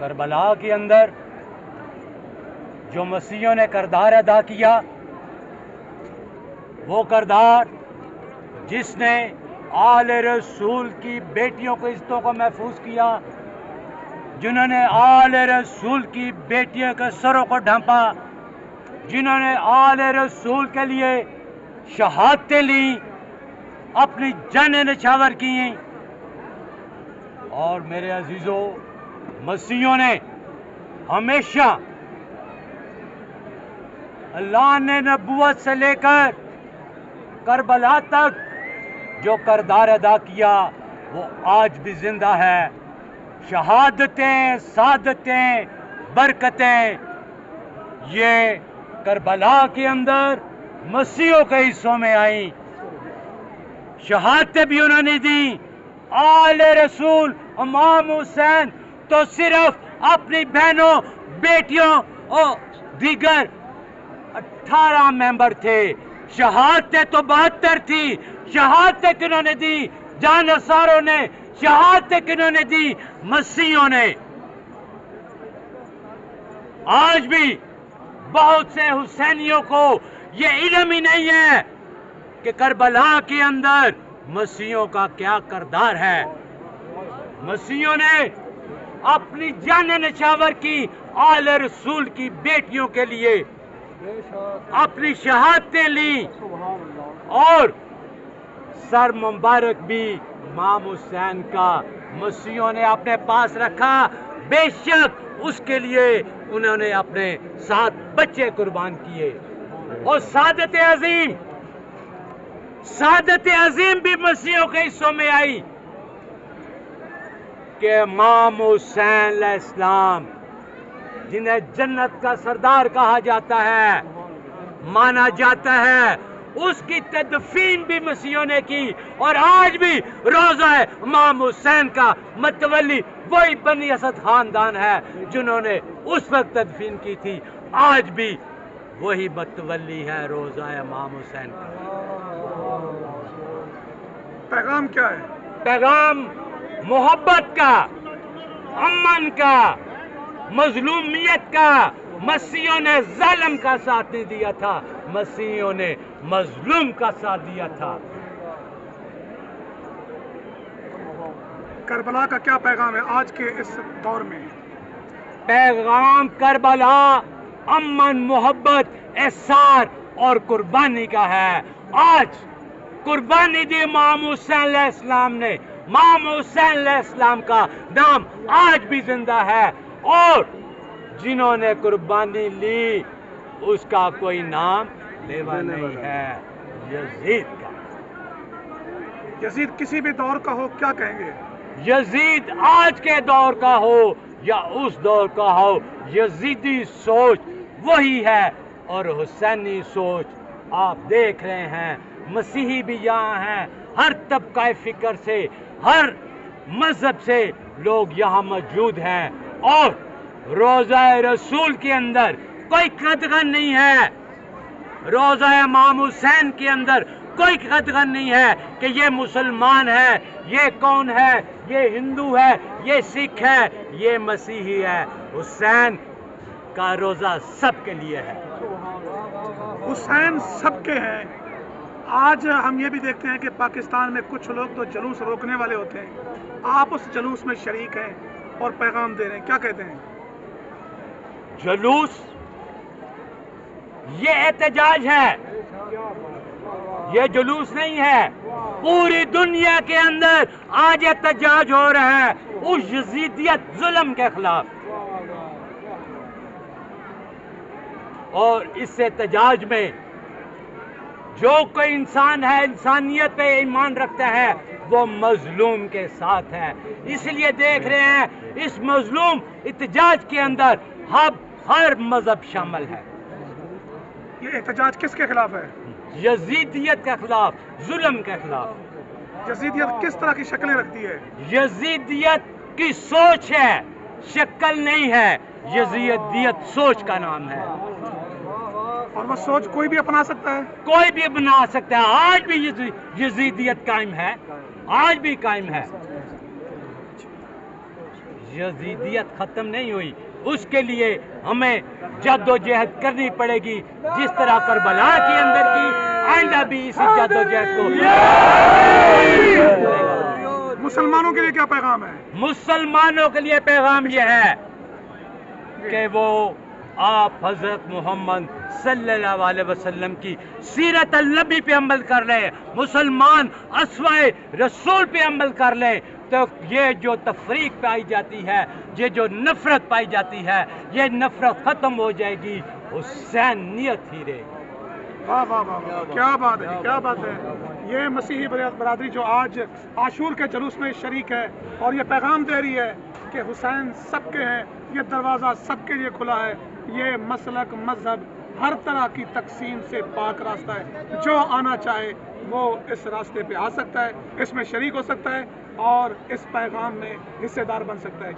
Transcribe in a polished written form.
کربلا کے اندر جو مسیحیوں نے کردار ادا کیا، وہ کردار جس نے آل رسول کی بیٹیوں کو عزتوں کو محفوظ کیا، جنہوں نے آل رسول کی بیٹیوں کے سروں کو ڈھانپا، جنہوں نے آل رسول کے لیے شہادتیں لیں، اپنی جانیں نچھاور کیں. اور میرے عزیزوں، مسیحیوں نے ہمیشہ اللہ نے نبوت سے لے کر کربلا تک جو کردار ادا کیا وہ آج بھی زندہ ہے. شہادتیں، سعادتیں، برکتیں یہ کربلا کے اندر مسیحیوں کے حصوں میں آئیں. شہادتیں بھی انہوں نے دی. آل رسول امام حسین تو صرف اپنی بہنوں، بیٹیوں اور دیگر 18 ممبر تھے. شہادتیں تو 72 تھی. شہادتیں کنہوں نے دی؟ جانصاروں نے. شہادتیں کنہوں نے دی؟ مسیحیوں نے. آج بھی بہت سے حسینیوں کو یہ علم ہی نہیں ہے کہ کربلا کے اندر مسیحیوں کا کیا کردار ہے. مسیحیوں نے اپنی جانیں نچھاور کی آل رسول کی بیٹیوں کے لیے، اپنی شہادتیں لیں، اور سر مبارک بھی امام حسین کا مسیحیوں نے اپنے پاس رکھا. بے شک اس کے لیے انہوں نے اپنے 7 بچے قربان کیے. اور سعادت عظیم بھی مسیحیوں کے حصوں میں آئی کہ امام حسین علیہ السلام، جنہیں جنت کا سردار کہا جاتا ہے، مانا جاتا ہے، اس کی تدفین بھی مسیحیوں نے کی. اور آج بھی روزہ امام حسین کا متولی وہی بنی اسد خاندان ہے جنہوں نے اس وقت تدفین کی تھی. آج بھی وہی متولی ہے روزہ امام حسین کا. پیغام کیا ہے؟ پیغام محبت کا، امن کا، مظلومیت کا. مسیحیوں نے ظالم کا ساتھ نہیں دیا تھا، مسیحیوں نے مظلوم کا ساتھ دیا تھا. کربلا کا کیا پیغام ہے آج کے اس دور میں؟ پیغام کربلا امن، محبت، احسار اور قربانی کا ہے. آج قربانی دی امام حسین علیہ السلام نے. امام حسین علیہ السلام کا نام آج بھی زندہ ہے، اور جنہوں نے قربانی لی اس کا کوئی نام لیوا نہیں ہے. یزید کا. یزید کسی بھی دور کا ہو، کیا کہیں گے؟ یزید آج کے دور کا ہو یا اس دور کا ہو، یزیدی سوچ وہی ہے. اور حسینی سوچ آپ دیکھ رہے ہیں. مسیحی بھی یہاں ہیں، ہر طبقہ فکر سے، ہر مذہب سے لوگ یہاں موجود ہیں. اور روزہ رسول کے اندر کوئی قدغن نہیں ہے. روزہ امام حسین کے اندر کوئی قدغن نہیں ہے کہ یہ مسلمان ہے، یہ کون ہے، یہ ہندو ہے، یہ سکھ ہے، یہ مسیحی ہے. حسین کا روزہ سب کے لیے ہے. حسین سب کے ہیں. آج ہم یہ بھی دیکھتے ہیں کہ پاکستان میں کچھ لوگ تو جلوس روکنے والے ہوتے ہیں. آپ اس جلوس میں شریک ہیں اور پیغام دے رہے ہیں، کیا کہتے ہیں؟ جلوس یہ احتجاج ہے، یہ جلوس نہیں ہے. پوری دنیا کے اندر آج احتجاج ہو رہا ہے اس یزیدیت ظلم کے خلاف. اور اس احتجاج میں جو کوئی انسان ہے، انسانیت پہ ایمان رکھتا ہے، وہ مظلوم کے ساتھ ہے. اس لیے دیکھ رہے ہیں اس مظلوم احتجاج کے اندر ہر مذہب شامل ہے. یہ احتجاج کس کے خلاف ہے؟ یزیدیت کے خلاف، ظلم کے خلاف. یزیدیت کس طرح کی شکلیں رکھتی ہے؟ یزیدیت کی سوچ ہے، شکل نہیں ہے. یزیدیت سوچ کا نام ہے. اور وہ سوچ کوئی بھی اپنا سکتا ہے، کوئی بھی بنا سکتا ہے. آج بھی یزیدیت قائم ہے، آج بھی قائم ہے. یزیدیت ختم نہیں ہوئی، اس کے لیے ہمیں جد و جہد کرنی پڑے گی، جس طرح کربلا کے اندر کی آئندہ بھی اسی جد و جہد کو۔ مسلمانوں کے لیے کیا پیغام ہے؟ مسلمانوں کے لیے پیغام یہ ہے کہ وہ آپ حضرت محمد صلی اللہ علیہ وسلم کی سیرت النبی پہ عمل کر لیں، مسلمان اسوائے رسول پہ عمل کر لیں، تو یہ جو تفریق پائی جاتی ہے، یہ جو نفرت پائی جاتی ہے، یہ نفرت ختم ہو جائے گی، حسینیت ہی رہے گی۔ واہ واہ واہ واہ، کیا بات ہے، کیا بات ہے۔ یہ مسیحی برادری جو آج عاشور کے جلوس میں شریک ہے اور یہ پیغام دے رہی ہے کہ حسین سب کے ہیں، یہ دروازہ سب کے لیے کھلا ہے، یہ مسلک مذہب ہر طرح کی تقسیم سے پاک راستہ ہے، جو آنا چاہے وہ اس راستے پہ آ سکتا ہے، اس میں شریک ہو سکتا ہے اور اس پیغام میں حصے دار بن سکتا ہے۔